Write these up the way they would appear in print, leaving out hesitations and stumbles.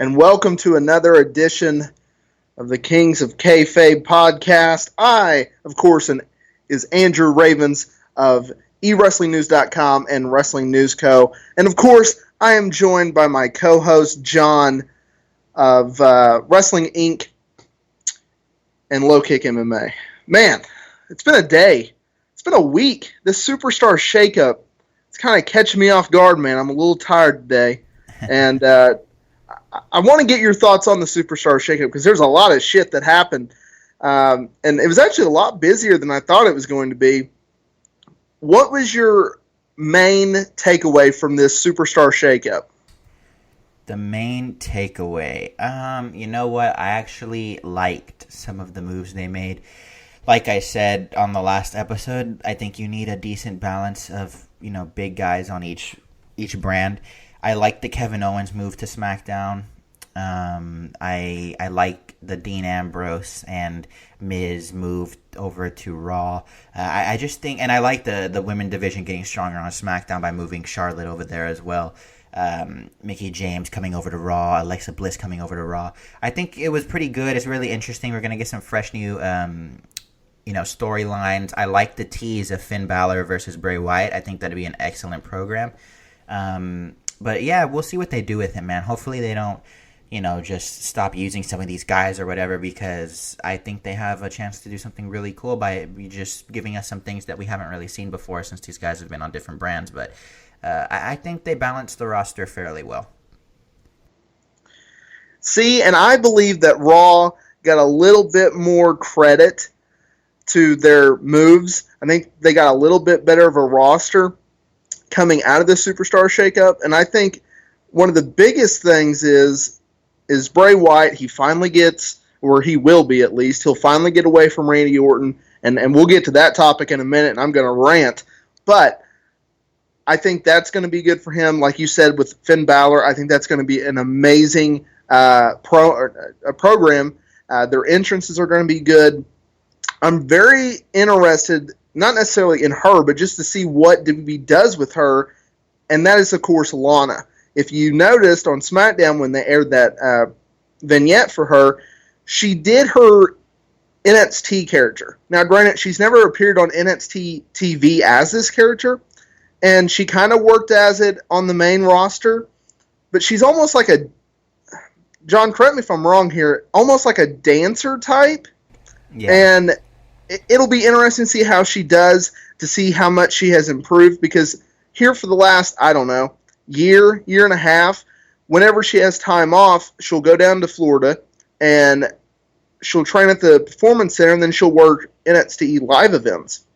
and welcome to another edition of the Kings of Kayfabe podcast. I, of course, is Andrew Ravens of eWrestlingNews.com and Wrestling News Co. And, of course, I am joined by my co-host, John, of Wrestling Inc. and Low Kick MMA. Man, it's been a day. It's been a week. This Superstar Shakeup, it's kind of catching me off guard, man. I'm a little tired today. And I want to get your thoughts on the Superstar Shakeup because there's a lot of shit that happened. And it was actually a lot busier than I thought it was going to be. What was your main takeaway from this Superstar Shakeup? The main takeaway. You know what? I actually liked some of the moves they made. Like I said on the last episode, I think you need a decent balance of, big guys on each brand. I like the Kevin Owens move to SmackDown. I like the Dean Ambrose and Miz move over to Raw. I just think, and I like the women division getting stronger on SmackDown by moving Charlotte over there as well. Mickie James coming over to Raw, Alexa Bliss coming over to Raw. I think it was pretty good. It's really interesting. We're going to get some fresh new storylines. I like the tease of Finn Balor versus Bray Wyatt. I think that'd be an excellent program. But yeah, we'll see what they do with him, man. Hopefully they don't, just stop using some of these guys or whatever, because I think they have a chance to do something really cool by just giving us some things that we haven't really seen before since these guys have been on different brands. But I think they balance the roster fairly well. See, and I believe that Raw got a little bit more credit to their moves. I think they got a little bit better of a roster coming out of the Superstar Shakeup, and I think one of the biggest things is Bray Wyatt. He finally gets, or he will be at least, he'll finally get away from Randy Orton, and we'll get to that topic in a minute, and I'm going to rant, but I think that's going to be good for him. Like you said with Finn Balor, I think that's going to be an amazing program. Their entrances are going to be good. I'm very interested, not necessarily in her, but just to see what WWE does with her, and that is, of course, Lana. If you noticed on SmackDown when they aired that vignette for her, she did her NXT character. Now, granted, she's never appeared on NXT TV as this character, and she kind of worked as it on the main roster, but she's almost like a, John, correct me if I'm wrong here, almost like a dancer type, and it'll be interesting to see how she does, to see how much she has improved, because here for the last, I don't know, year and a half, whenever she has time off, she'll go down to Florida, and she'll train at the Performance Center, and then she'll work NXT live events.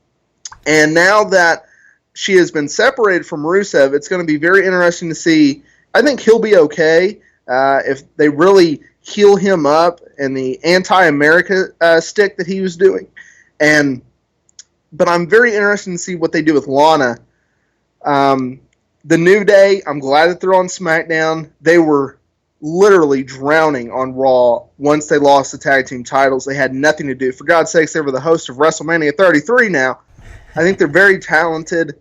And now that she has been separated from Rusev, it's going to be very interesting to see. I think he'll be okay if they really heal him up and the anti-America stick that he was doing. But I'm very interested to see what they do with Lana. The New Day, I'm glad that they're on SmackDown. They were literally drowning on Raw once they lost the tag team titles. They had nothing to do. For God's sakes, they were the host of WrestleMania 33 now. I think they're very talented.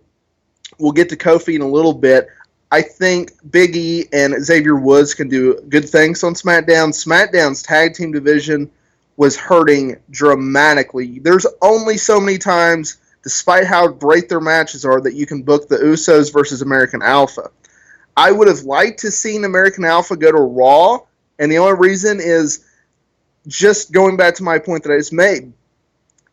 We'll get to Kofi in a little bit. I think Big E and Xavier Woods can do good things on SmackDown. SmackDown's tag team division was hurting dramatically. There's only so many times, despite how great their matches are, that you can book the Usos versus American Alpha. I would have liked to seen American Alpha go to Raw, and the only reason is just going back to my point that I just made.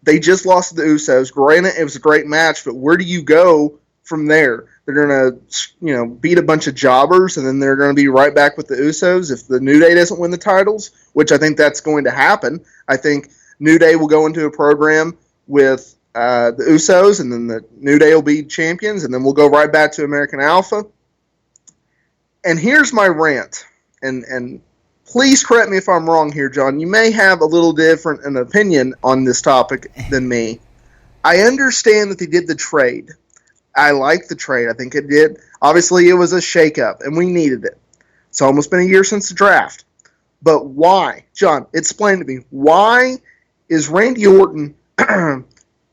They just lost to the Usos. Granted, it was a great match, but where do you go from there? They're going to, beat a bunch of jobbers, and then they're going to be right back with the Usos if the New Day doesn't win the titles, which I think that's going to happen. I think New Day will go into a program with the Usos, and then the New Day will be champions, and then we'll go right back to American Alpha. And here's my rant, and please correct me if I'm wrong here, John. You may have a little different an opinion on this topic than me. I understand that they did the trade. I like the trade. I think it did. Obviously, it was a shakeup, and we needed it. It's almost been a year since the draft. But why? John, explain to me. Why is Randy Orton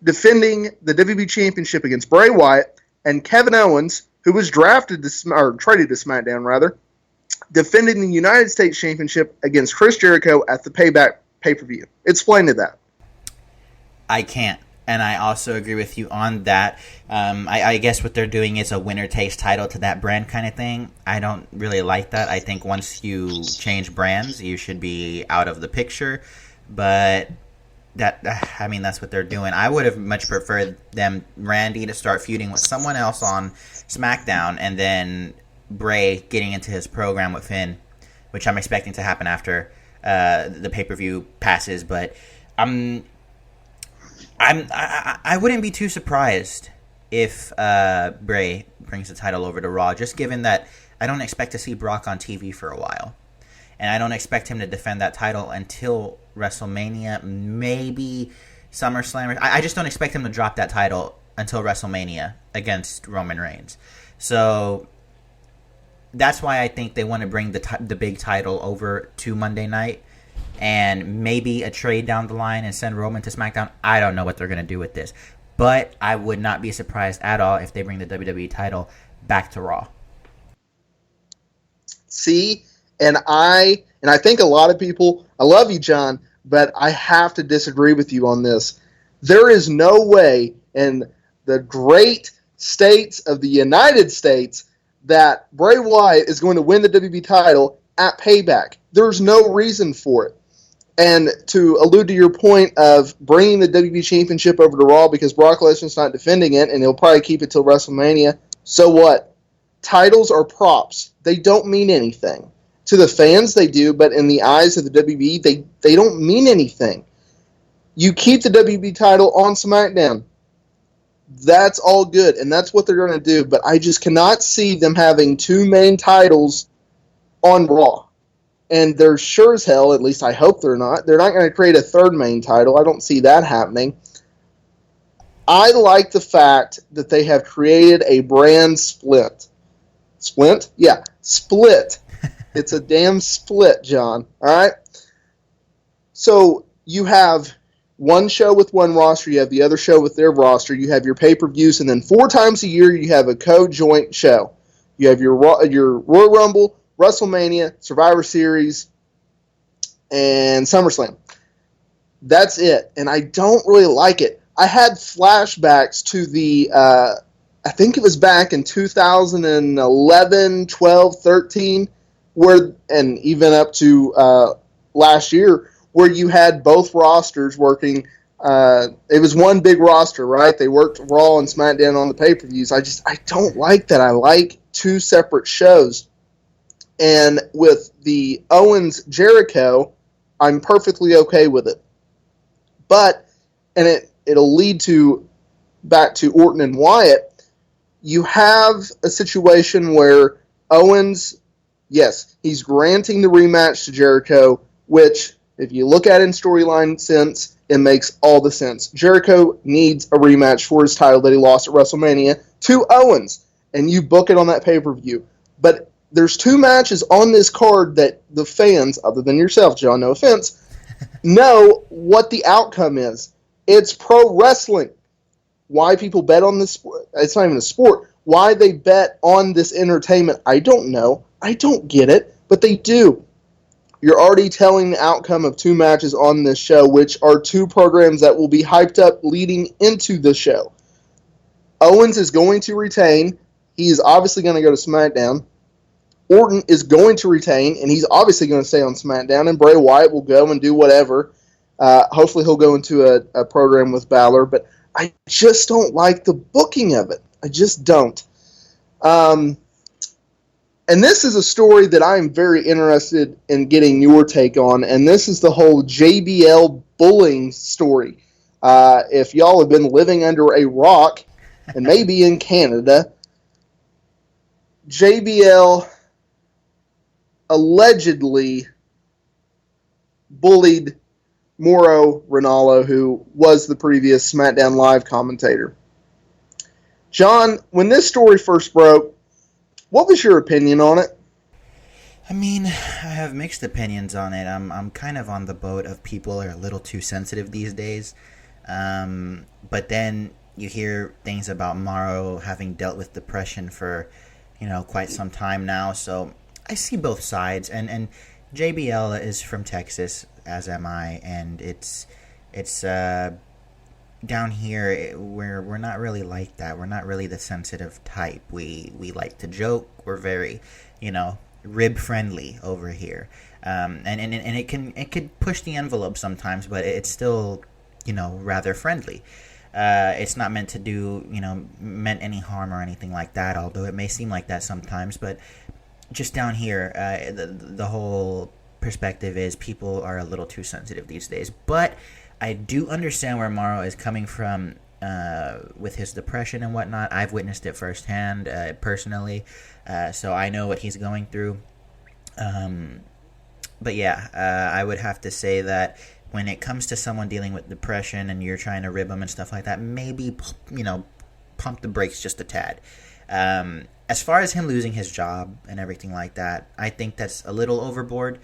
defending the WWE Championship against Bray Wyatt and Kevin Owens, who was traded to SmackDown, defending the United States Championship against Chris Jericho at the Payback pay-per-view. Explain to that. I can't. And I also agree with you on that. I guess what they're doing is a winner takes title to that brand kind of thing. I don't really like that. I think once you change brands, you should be out of the picture. But that's what they're doing. I would have much preferred Randy to start feuding with someone else on SmackDown, and then Bray getting into his program with Finn, which I'm expecting to happen after the pay-per-view passes. But I wouldn't be too surprised if Bray brings the title over to Raw, just given that I don't expect to see Brock on TV for a while. And I don't expect him to defend that title until WrestleMania, maybe SummerSlam. I just don't expect him to drop that title until WrestleMania against Roman Reigns. So that's why I think they want to bring the big title over to Monday night, and maybe a trade down the line and send Roman to SmackDown. I don't know what they're going to do with this. But I would not be surprised at all if they bring the WWE title back to Raw. See, and I think a lot of people, I love you, John, but I have to disagree with you on this. There is no way in the great states of the United States that Bray Wyatt is going to win the WWE title at Payback. There's no reason for it. And to allude to your point of bringing the WWE Championship over to Raw because Brock Lesnar's not defending it, and he'll probably keep it till WrestleMania, so what? Titles are props. They don't mean anything. To the fans, they do, but in the eyes of the WWE, they don't mean anything. You keep the WWE title on SmackDown. That's all good, and that's what they're going to do, but I just cannot see them having two main titles on Raw. And they're sure as hell, at least I hope they're not going to create a third main title. I don't see that happening. I like the fact that they have created a brand split. Splint? Yeah, split. It's a damn split, John. All right? So you have one show with one roster, you have the other show with their roster, you have your pay-per-views, and then 4 times a year you have a co-joint show. You have your Royal Rumble, WrestleMania, Survivor Series, and SummerSlam. That's it. And I don't really like it. I had flashbacks to the, I think it was back in 2011, 12, 13, and even up to last year, where you had both rosters working. It was one big roster, right? They worked Raw and SmackDown on the pay-per-views. I don't like that. I like 2 separate shows. And with the Owens-Jericho, I'm perfectly okay with it. But, and it'll lead back to Orton and Wyatt, you have a situation where Owens, yes, he's granting the rematch to Jericho, which, if you look at it in storyline sense, it makes all the sense. Jericho needs a rematch for his title that he lost at WrestleMania to Owens, and you book it on that pay-per-view. But there's 2 matches on this card that the fans, other than yourself, John, no offense, know what the outcome is. It's pro wrestling. Why people bet on this sport, it's not even a sport. Why they bet on this entertainment, I don't know. I don't get it, but they do. You're already telling the outcome of 2 matches on this show, which are 2 programs that will be hyped up leading into the show. Owens is going to retain. He is obviously going to go to SmackDown. Orton is going to retain, and he's obviously going to stay on SmackDown, and Bray Wyatt will go and do whatever. Hopefully he'll go into a program with Balor, but I just don't like the booking of it. I just don't. And this is a story that I'm very interested in getting your take on, and this is the whole JBL bullying story. If y'all have been living under a rock, and maybe in Canada, JBL allegedly bullied Mauro Ranallo, who was the previous SmackDown Live commentator. John, when this story first broke, what was your opinion on it? I mean, I have mixed opinions on it. I'm kind of on the boat of people are a little too sensitive these days. But then you hear things about Mauro having dealt with depression for, quite some time now. So I see both sides, and JBL is from Texas, as am I, and it's down here we're not really like that. We're not really the sensitive type. We like to joke. We're very, rib friendly over here, and it could push the envelope sometimes, but it's still rather friendly. It's not meant to do meant any harm or anything like that. Although it may seem like that sometimes, but just down here, the whole perspective is people are a little too sensitive these days. But I do understand where Morrow is coming from with his depression and whatnot. I've witnessed it firsthand, personally, so I know what he's going through. But yeah, I would have to say that when it comes to someone dealing with depression and you're trying to rib them and stuff like that, maybe, pump the brakes just a tad. As far as him losing his job and everything like that, I think that's a little overboard.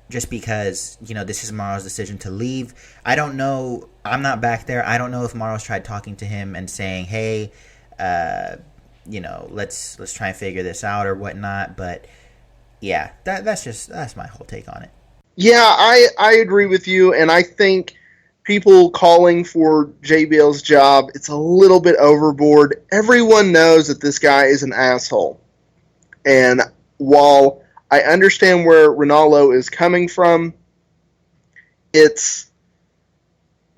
Just because, this is Morrow's decision to leave. I don't know. I'm not back there. I don't know if Morrow's tried talking to him and saying, hey, let's try and figure this out or whatnot. But yeah, that's my whole take on it. Yeah, I agree with you, and I think people calling for JBL's job, it's a little bit overboard. Everyone knows that this guy is an asshole. And while I understand where Ronaldo is coming from, it's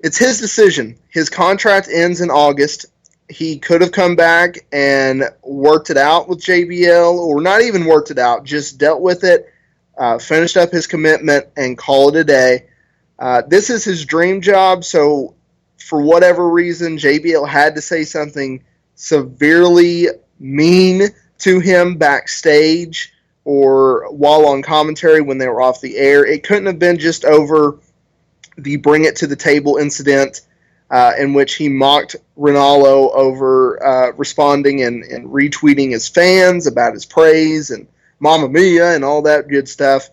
his decision. His contract ends in August. He could have come back and worked it out with JBL, or not even worked it out, just dealt with it, finished up his commitment, and call it a day. This is his dream job, so for whatever reason, JBL had to say something severely mean to him backstage or while on commentary when they were off the air. It couldn't have been just over the bring it to the table incident in which he mocked Ronaldo over responding and retweeting his fans about his praise and Mamma Mia and all that good stuff.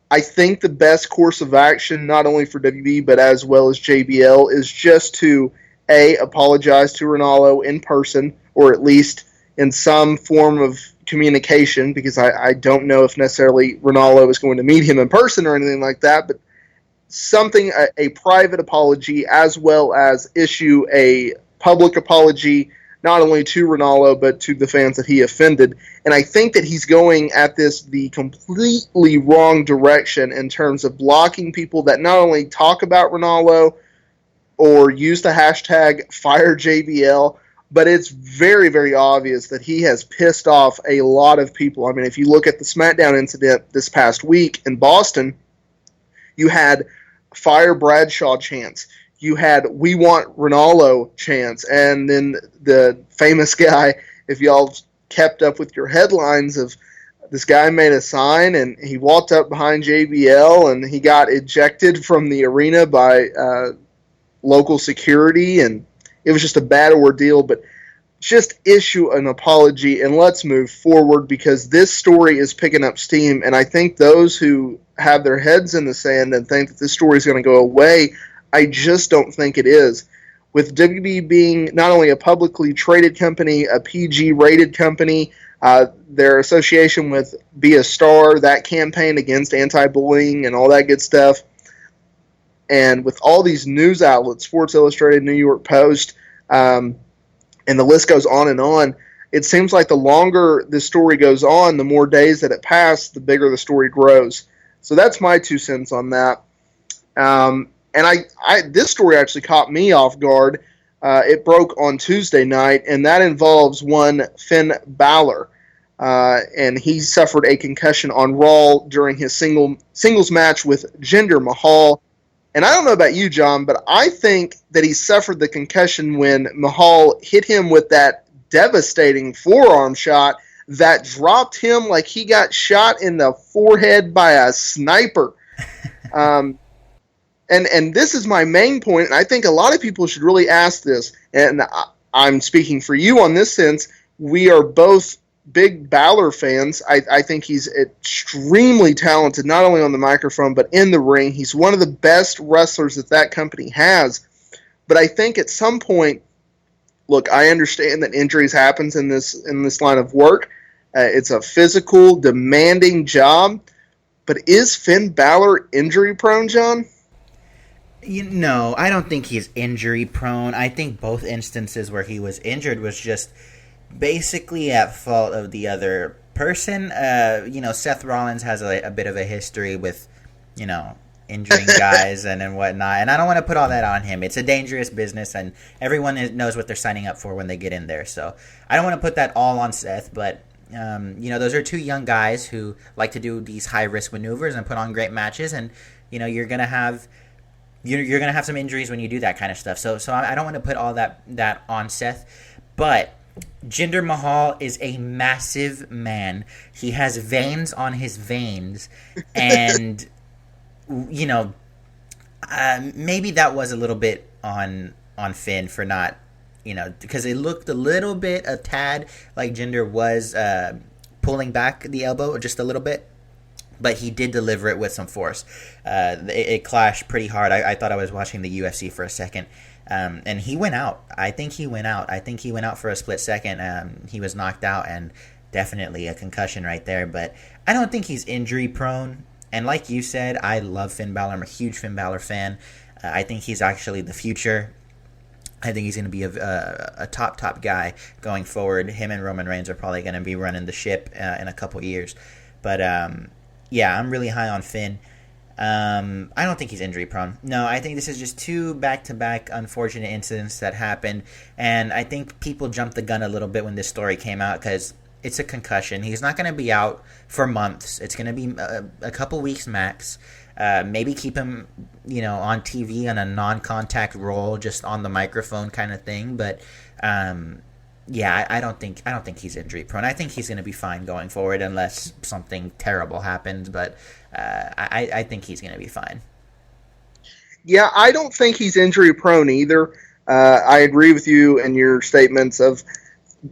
I think the best course of action, not only for WWE but as well as JBL, is just to apologize to Ronaldo in person, or at least in some form of communication, because I don't know if necessarily Ronaldo is going to meet him in person or anything like that, but something, a private apology, as well as issue a public apology, not only to Ronaldo, but to the fans that he offended. And I think that he's going at this the completely wrong direction in terms of blocking people that not only talk about Ronaldo or use the hashtag FireJBL, but it's very, very obvious that he has pissed off a lot of people. I mean, if you look at the SmackDown incident this past week in Boston, you had Fire Bradshaw chants. You had We Want Ronaldo chants. And then the famous guy, if y'all kept up with your headlines, of this guy made a sign and he walked up behind JBL and he got ejected from the arena by local security, and it was just a bad ordeal. But just issue an apology and let's move forward, because this story is picking up steam, and I think those who have their heads in the sand and think that this story is going to go away, I just don't think it is. With WWE being not only a publicly traded company, a PG-rated company, their association with Be a Star, that campaign against anti-bullying and all that good stuff, and with all these news outlets, Sports Illustrated, New York Post, and the list goes on, it seems like the longer this story goes on, the more days that it pass, the bigger the story grows. So that's my 2 cents on that. And this story actually caught me off guard. It broke on Tuesday night, and that involves one Finn Balor. And he suffered a concussion on Raw during his singles match with Jinder Mahal. And I don't know about you, John, but I think that he suffered the concussion when Mahal hit him with that devastating forearm shot that dropped him like he got shot in the forehead by a sniper. And this is my main point, and I think a lot of people should really ask this, and I'm speaking for you on this sense. We are both big Balor fans. I think he's extremely talented, not only on the microphone, but in the ring. He's one of the best wrestlers that company has. But I think at some point, look, I understand that injuries happens in this line of work, It's a physical, demanding job. But is Finn Balor injury prone, John? I don't think he's injury prone. I think both instances where he was injured was just basically at fault of the other person. Seth Rollins has a bit of a history with, injuring guys and whatnot. And I don't want to put all that on him. It's a dangerous business, and everyone knows what they're signing up for when they get in there. So I don't want to put that all on Seth, but those are two young guys who like to do these high-risk maneuvers and put on great matches, and, you're going to have... You're gonna have some injuries when you do that kind of stuff. So I don't want to put all that on Seth, but Jinder Mahal is a massive man. He has veins on his veins, and maybe that was a little bit on Finn for not, because it looked a tad like Jinder was pulling back the elbow just a little bit. But he did deliver it with some force. It clashed pretty hard. I thought I was watching the UFC for a second. And he went out. I think he went out for a split second. He was knocked out, and definitely a concussion right there. But I don't think he's injury prone. And like you said, I love Finn Balor. I'm a huge Finn Balor fan. I think he's actually the future. I think he's going to be a top guy going forward. Him and Roman Reigns are probably going to be running the ship in a couple years. But... yeah, I'm really high on Finn. I don't think he's injury prone. No, I think this is just two back-to-back unfortunate incidents that happened. And I think people jumped the gun a little bit when this story came out because it's a concussion. He's not going to be out for months. It's going to be a couple weeks max. Maybe keep him, on TV on a non-contact role, just on the microphone kind of thing. But... yeah, I don't think he's injury prone. I think he's going to be fine going forward unless something terrible happens. But I think he's going to be fine. Yeah, I don't think he's injury prone either. I agree with you in your statements of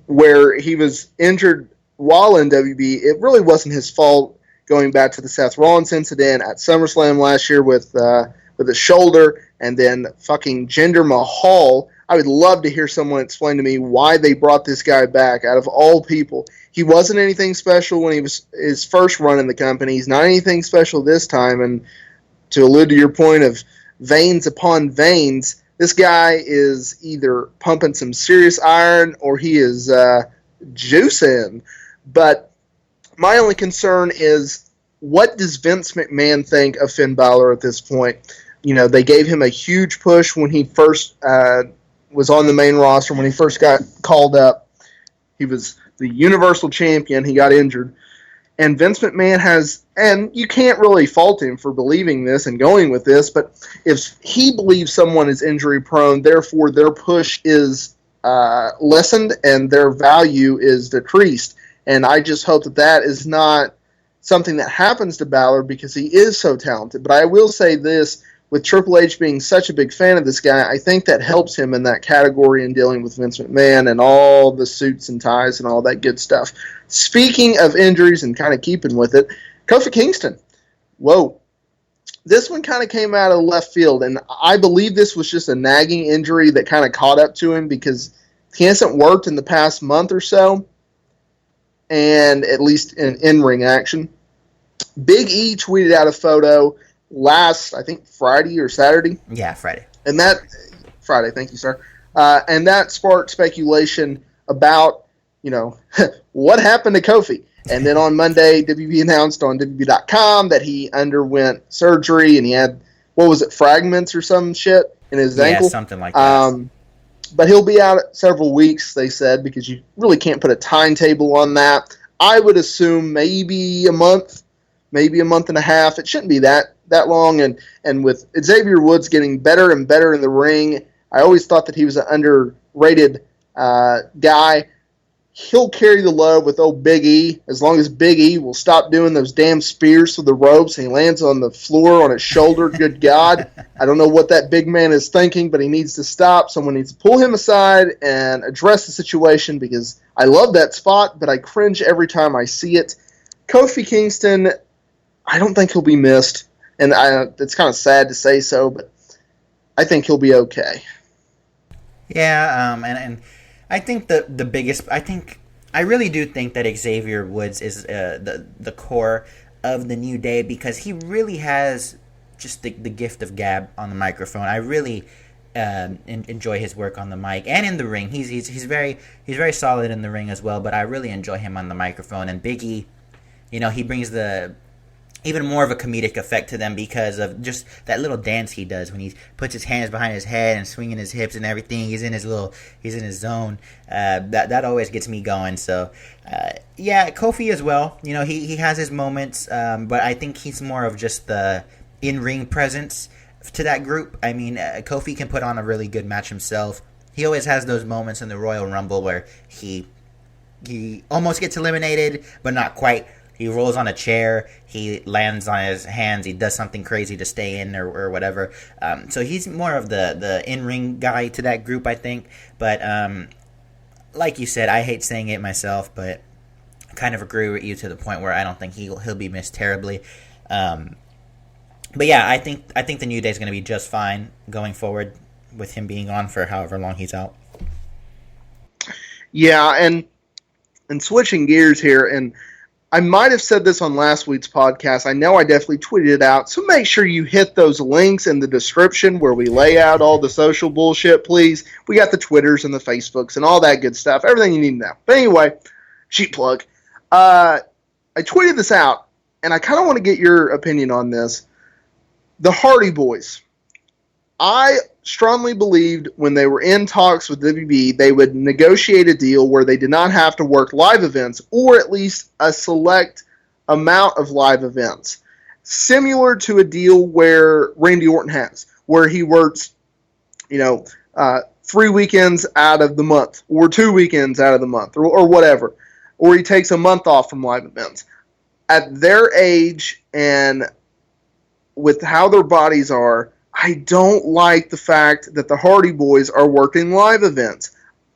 where he was injured while in WB. It really wasn't his fault. Going back to the Seth Rollins incident at SummerSlam last year with his shoulder, and then fucking Jinder Mahal. I would love to hear someone explain to me why they brought this guy back out of all people. He wasn't anything special when he was his first run in the company. He's not anything special this time. And to allude to your point of veins upon veins, this guy is either pumping some serious iron or he is juicing. But my only concern is, what does Vince McMahon think of Finn Balor at this point? They gave him a huge push when he first was on the main roster. When he first got called up, he was the Universal Champion. He got injured. And Vince McMahon has, and you can't really fault him for believing this and going with this, but if he believes someone is injury prone, therefore their push is lessened and their value is decreased. And I just hope that is not something that happens to Balor because he is so talented. But I will say this, with Triple H being such a big fan of this guy, I think that helps him in that category in dealing with Vince McMahon and all the suits and ties and all that good stuff. Speaking of injuries and kind of keeping with it, Kofi Kingston. Whoa. This one kind of came out of left field, and I believe this was just a nagging injury that kind of caught up to him because he hasn't worked in the past month or so, and at least in in-ring action. Big E tweeted out a photo last, I think, Friday or Saturday. Yeah, Friday. And that Friday, thank you, sir. And that sparked speculation about, what happened to Kofi. And then on Monday, WWE announced on WWE.com that he underwent surgery and he had, fragments or some shit in his ankle? Yeah, something like that. But he'll be out several weeks, they said, because you really can't put a timetable on that. I would assume maybe a month and a half. It shouldn't be that long. And with Xavier Woods getting better and better in the ring, I always thought that he was an underrated guy. He'll carry the load with old Big E as long as Big E will stop doing those damn spears through the ropes and he lands on the floor on his shoulder. Good God. I don't know what that big man is thinking, but he needs to stop. Someone needs to pull him aside and address the situation because I love that spot, but I cringe every time I see it. Kofi Kingston, I don't think he'll be missed. And it's kind of sad to say so, but I think he'll be okay. Yeah, and I think the biggest, I really do think that Xavier Woods is the core of the New Day because he really has just the gift of gab on the microphone. I really enjoy his work on the mic and in the ring. He's very solid in the ring as well. But I really enjoy him on the microphone. And Big E, he brings the even more of a comedic effect to them because of just that little dance he does when he puts his hands behind his head and swinging his hips and everything. He's in his zone. That always gets me going. So, yeah, Kofi as well. He has his moments, but I think he's more of just the in-ring presence to that group. I mean, Kofi can put on a really good match himself. He always has those moments in the Royal Rumble where he almost gets eliminated, but not quite. He rolls on a chair. He lands on his hands. He does something crazy to stay in or whatever. So he's more of the in-ring guy to that group, I think. But like you said, I hate saying it myself, but I kind of agree with you to the point where I don't think he'll be missed terribly. But yeah, I think the New Day is going to be just fine going forward with him being on for however long he's out. Yeah, and switching gears here, and I might have said this on last week's podcast. I know I definitely tweeted it out. So make sure you hit those links in the description where we lay out all the social bullshit, please. We got the Twitters and the Facebooks and all that good stuff. Everything you need to know. But anyway, cheap plug. I tweeted this out, and I kind of want to get your opinion on this. The Hardy Boys. I strongly believed when they were in talks with WWE, they would negotiate a deal where they did not have to work live events, or at least a select amount of live events. Similar to a deal where Randy Orton has, where he works, 3 weekends out of the month, or 2 weekends out of the month, or whatever. Or he takes a month off from live events. At their age and with how their bodies are, I don't like the fact that the Hardy Boys are working live events.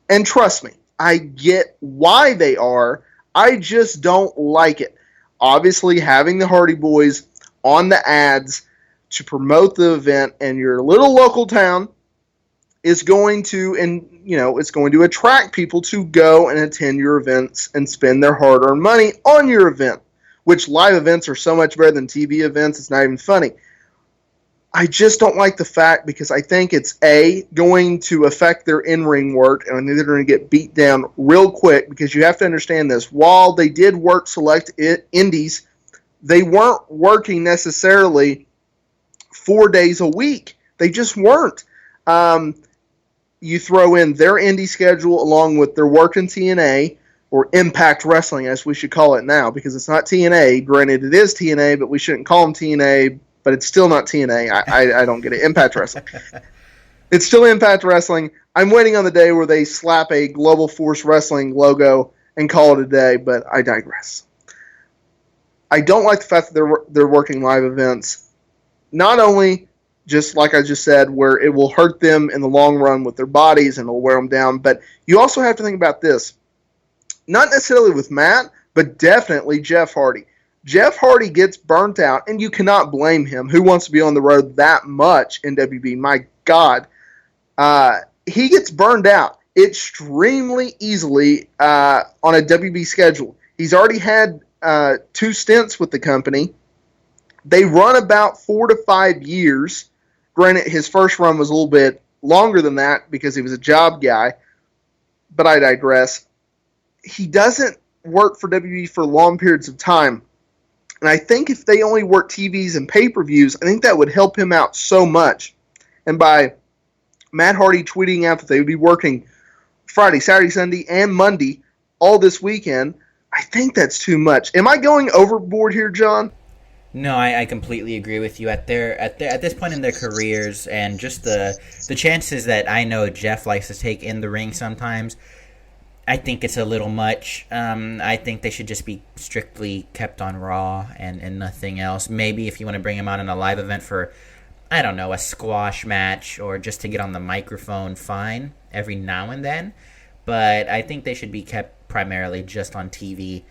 And trust me, I get why they are. I just don't like it. Obviously, having the Hardy Boys on the ads to promote the event in your little local town is going to, it's going to attract people to go and attend your events and spend their hard-earned money on your event, which live events are so much better than TV events, it's not even funny. I just don't like the fact because I think it's going to affect their in-ring work, and I think they're going to get beat down real quick because you have to understand this. While they did work select indies, they weren't working necessarily 4 days a week. They just weren't. You throw in their indie schedule along with their work in TNA, or Impact Wrestling as we should call it now, because it's not TNA. Granted, it is TNA, but we shouldn't call them TNA, but it's still not TNA. I don't get it. Impact Wrestling. It's still Impact Wrestling. I'm waiting on the day where they slap a Global Force Wrestling logo and call it a day, but I digress. I don't like the fact that they're working live events. Not only, just like I just said, where it will hurt them in the long run with their bodies and it'll wear them down, but you also have to think about this. Not necessarily with Matt, but definitely Jeff Hardy. Jeff Hardy gets burnt out, and you cannot blame him. Who wants to be on the road that much in WB? My God. He gets burned out extremely easily on a WB schedule. He's already had 2 stints with the company. They run about 4 to 5 years. Granted, his first run was a little bit longer than that because he was a job guy, but I digress. He doesn't work for WWE for long periods of time. And I think if they only work TVs and pay-per-views, I think that would help him out so much. And by Matt Hardy tweeting out that they would be working Friday, Saturday, Sunday, and Monday all this weekend, I think that's too much. Am I going overboard here, John? No, I completely agree with you. At this point in their careers, and just the chances that I know Jeff likes to take in the ring sometimes, I think it's a little much. I think they should just be strictly kept on Raw and nothing else. Maybe if you want to bring him out in a live event for, I don't know, a squash match or just to get on the microphone, fine, every now and then. But I think they should be kept primarily just on TV.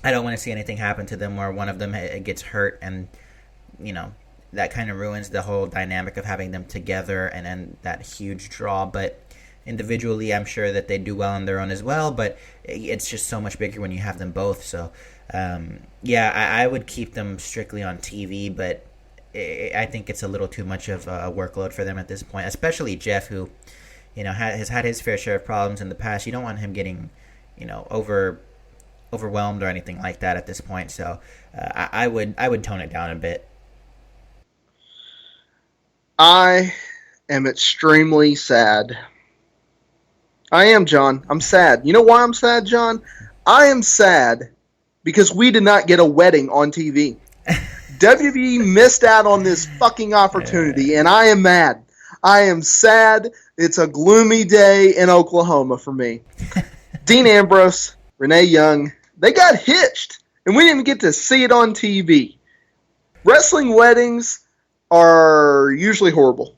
I don't want to see anything happen to them where one of them gets hurt and, that kind of ruins the whole dynamic of having them together and that huge draw. But individually, I'm sure that they do well on their own as well, but it's just so much bigger when you have them both. So, I would keep them strictly on TV, but I think it's a little too much of a workload for them at this point, especially Jeff, who, has had his fair share of problems in the past. You don't want him getting, overwhelmed or anything like that at this point. So I would tone it down a bit. I am extremely sad. I am, John. I'm sad. You know why I'm sad, John? I am sad because we did not get a wedding on TV. WWE missed out on this fucking opportunity, and I am mad. I am sad. It's a gloomy day in Oklahoma for me. Dean Ambrose, Renee Young, they got hitched, and we didn't get to see it on TV. Wrestling weddings are usually horrible,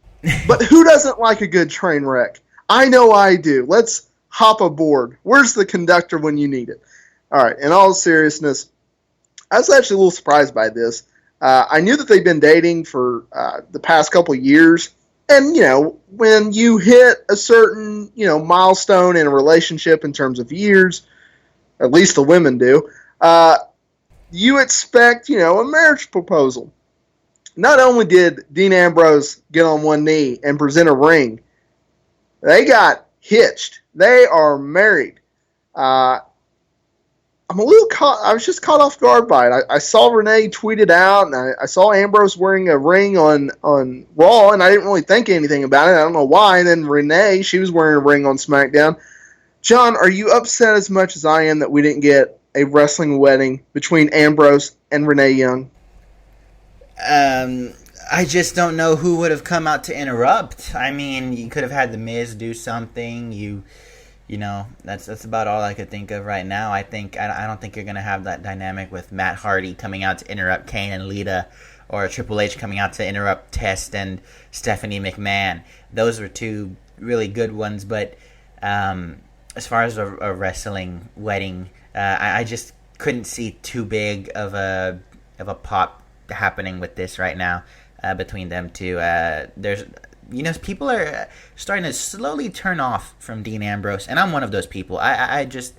but who doesn't like a good train wreck? I know I do. Let's hop aboard. Where's the conductor when you need it? All right, in all seriousness, I was actually a little surprised by this. I knew that they've been dating for the past couple of years. And, when you hit a certain, milestone in a relationship in terms of years, at least the women do, you expect, a marriage proposal. Not only did Dean Ambrose get on one knee and present a ring, they got hitched. They are married. I'm a little caught. I was just caught off guard by it. I saw Renee tweet it out, and I saw Ambrose wearing a ring on Raw, and I didn't really think anything about it. I don't know why. And then Renee, she was wearing a ring on SmackDown. John, are you upset as much as I am that we didn't get a wrestling wedding between Ambrose and Renee Young? I just don't know who would have come out to interrupt. I mean, you could have had The Miz do something. That's about all I could think of right now. I don't think you're gonna have that dynamic with Matt Hardy coming out to interrupt Kane and Lita, or Triple H coming out to interrupt Test and Stephanie McMahon. Those were two really good ones, but as far as a wrestling wedding, I just couldn't see too big of a pop happening with this right now between them two. People are starting to slowly turn off from Dean Ambrose, and I'm one of those people. His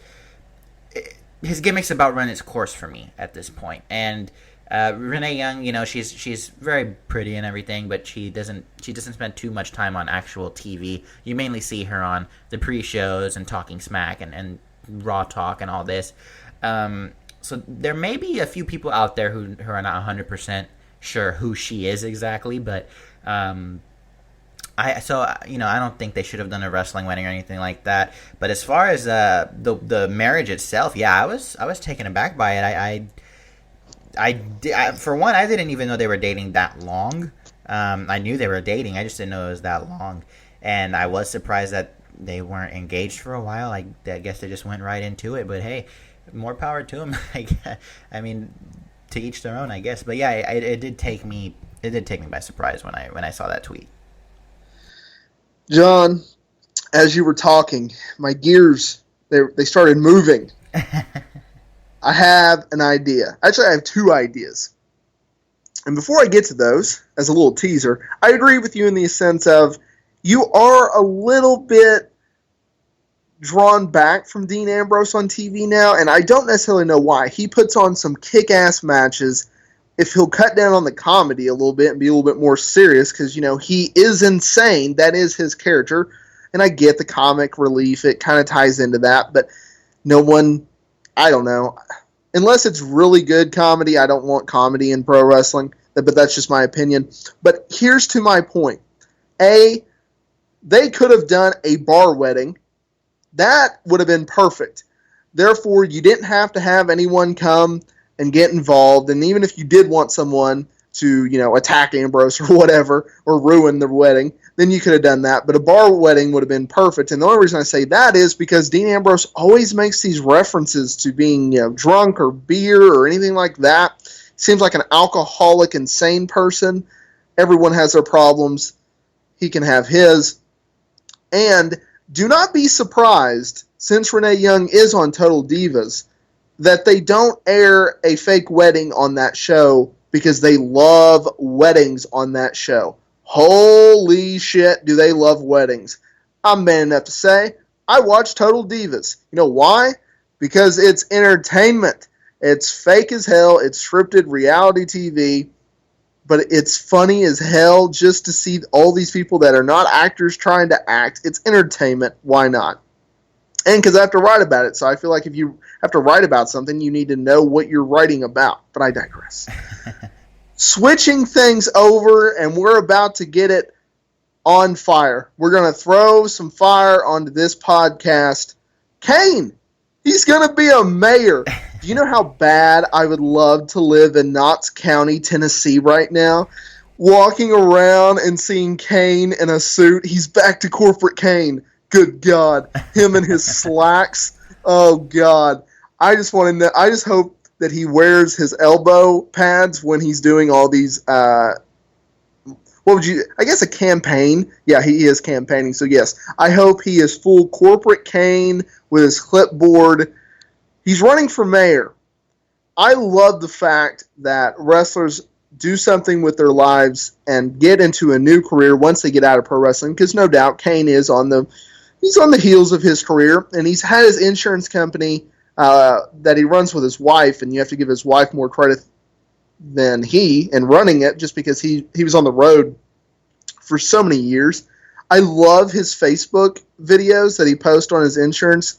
gimmick's about run its course for me at this point. And Renee Young, she's very pretty and everything, but she doesn't spend too much time on actual TV. You mainly see her on the pre-shows and talking smack and Raw talk and all this. So there may be a few people out there who are not 100% sure who she is exactly, but I don't think they should have done a wrestling wedding or anything like that. But as far as the marriage itself, yeah, I was taken aback by it. For one, I didn't even know they were dating that long. I knew they were dating, I just didn't know it was that long. And I was surprised that they weren't engaged for a while. I guess they just went right into it. But hey, more power to them. I mean, to each their own, I guess. But yeah, it did take me by surprise when I saw that tweet. John, as you were talking, my gears, they started moving. I have an idea. Actually, I have two ideas. And before I get to those, as a little teaser, I agree with you in the sense of you are a little bit drawn back from Dean Ambrose on TV now, and I don't necessarily know why. He puts on some kick-ass matches. If he'll cut down on the comedy a little bit and be a little bit more serious, because, he is insane. That is his character. And I get the comic relief. It kind of ties into that. But no one, I don't know. Unless it's really good comedy, I don't want comedy in pro wrestling. But that's just my opinion. But here's to my point. A, they could have done a bar wedding. That would have been perfect. Therefore, you didn't have to have anyone come and get involved, and even if you did want someone to, attack Ambrose or whatever, or ruin the wedding, then you could have done that. But a bar wedding would have been perfect, and the only reason I say that is because Dean Ambrose always makes these references to being, drunk or beer or anything like that. Seems like an alcoholic, insane person. Everyone has their problems. He can have his. And do not be surprised, since Renee Young is on Total Divas, that they don't air a fake wedding on that show because they love weddings on that show. Holy shit, do they love weddings. I'm man enough to say I watch Total Divas. You know why? Because it's entertainment. It's fake as hell. It's scripted reality TV. But it's funny as hell just to see all these people that are not actors trying to act. It's entertainment. Why not? And because I have to write about it. So I feel like if you have to write about something, you need to know what you're writing about. But I digress. Switching things over, and we're about to get it on fire. We're going to throw some fire onto this podcast. Kane, he's going to be a mayor. Do you know how bad I would love to live in Knox County, Tennessee right now? Walking around and seeing Kane in a suit. He's back to corporate Kane. Good God. Him and his slacks. Oh, God. I just want to know. I just hope that he wears his elbow pads when he's doing all these, what would you, I guess a campaign. Yeah, he is campaigning. So, yes, I hope he is full corporate Kane with his clipboard. He's running for mayor. I love the fact that wrestlers do something with their lives and get into a new career once they get out of pro wrestling, because no doubt Kane is on the heels of his career, and he's had his insurance company that he runs with his wife, and you have to give his wife more credit than he in running it, just because he was on the road for so many years. I love his Facebook videos that he posts on his insurance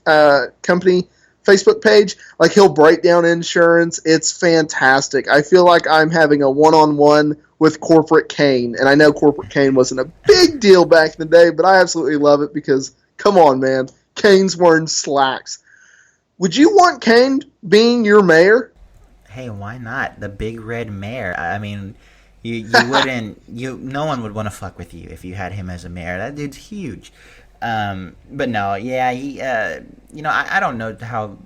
company Facebook page. Like, he'll break down insurance. It's fantastic. I feel like I'm having a one-on-one with corporate Kane, and I know corporate Kane wasn't a big deal back in the day, but I absolutely love it because, come on, man, Kane's wearing slacks. Would you want Kane being your mayor? Hey, why not? The big red mayor. I mean, you wouldn't, no one would want to fuck with you if you had him as a mayor. That dude's huge. But no, yeah, he, I don't know how,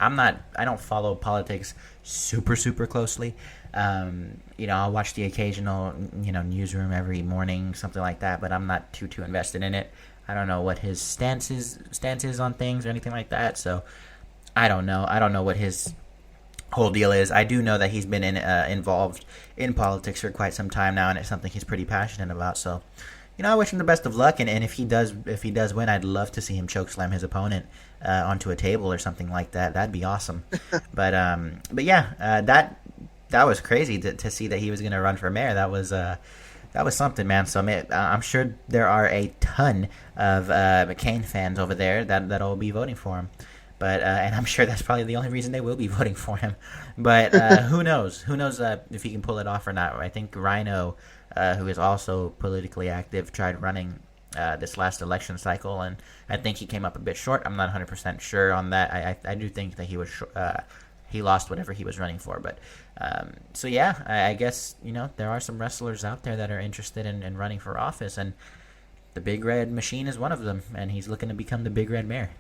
I don't follow politics super closely. I'll watch the occasional, newsroom every morning, something like that, but I'm not too invested in it. I don't know what his stance is on things or anything like that, so I don't know. I don't know what his whole deal is. I do know that he's been involved in politics for quite some time now, and it's something he's pretty passionate about, so I wish him the best of luck, and if he does win, I'd love to see him chokeslam his opponent onto a table or something like that. That'd be awesome. But yeah, that was crazy to see that he was going to run for mayor. That was something, man. So I'm sure there are a ton of McCain fans over there that'll be voting for him. But and I'm sure that's probably the only reason they will be voting for him. But who knows? Who knows if he can pull it off or not? I think Rhino, who is also politically active, tried running this last election cycle, and I think he came up a bit short. I'm not 100% sure on that. I do think that he lost whatever he was running for. But so yeah, I guess there are some wrestlers out there that are interested in running for office, and the Big Red Machine is one of them, and he's looking to become the Big Red Mayor.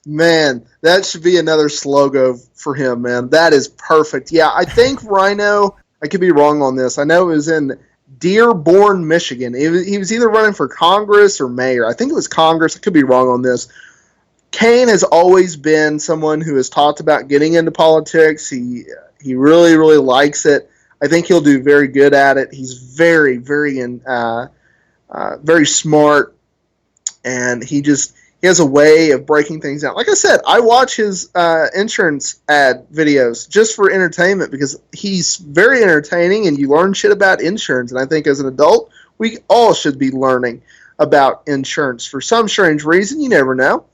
Man, that should be another slogan for him, man. That is perfect. Yeah, I think Rhino, I could be wrong on this. I know it was in Dearborn, Michigan. He was either running for Congress or mayor. I think it was Congress. I could be wrong on this. Kane has always been someone who has talked about getting into politics. He really, really likes it. I think he'll do very good at it. He's very, very very smart, and he has a way of breaking things down. Like I said, I watch his insurance ad videos just for entertainment because he's very entertaining, and you learn shit about insurance. And I think as an adult, we all should be learning about insurance for some strange reason. You never know.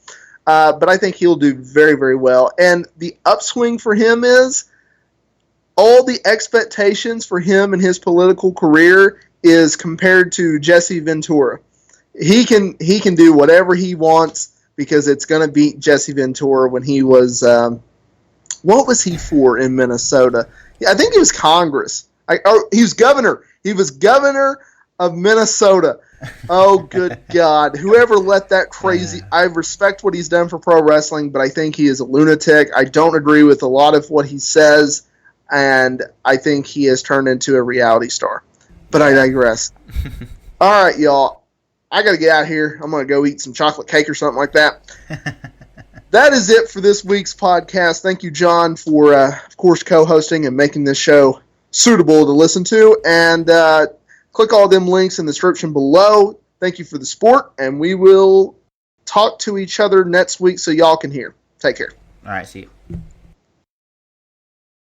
But I think he'll do very, very well. And the upswing for him is all the expectations for him and his political career is compared to Jesse Ventura. He can do whatever he wants because it's going to beat Jesse Ventura when he was what was he for in Minnesota? I think he was Congress. He was governor. He was governor of Minnesota. Oh, good God. Whoever let that crazy... I respect what he's done for pro wrestling, but I think he is a lunatic. I don't agree with a lot of what he says, and I think he has turned into a reality star. But I digress. All right, y'all. I got to get out of here. I'm going to go eat some chocolate cake or something like that. That is it for this week's podcast. Thank you, John, for, of course, co-hosting and making this show suitable to listen to. And click all them links in the description below. Thank you for the support, and we will talk to each other next week so y'all can hear. Take care. All right, see you.